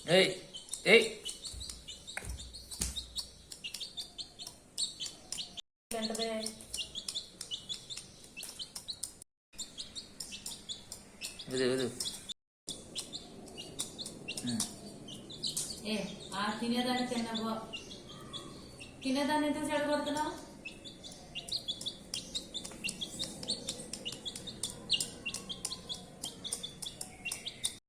ఏయ్ ఏయ్ ఏంటదే వదు వదు ఏ ఆ తినేదాన్ని తిన్నబో తినేదాన్ని ఎందుకు చెడగొడుతున్నావు?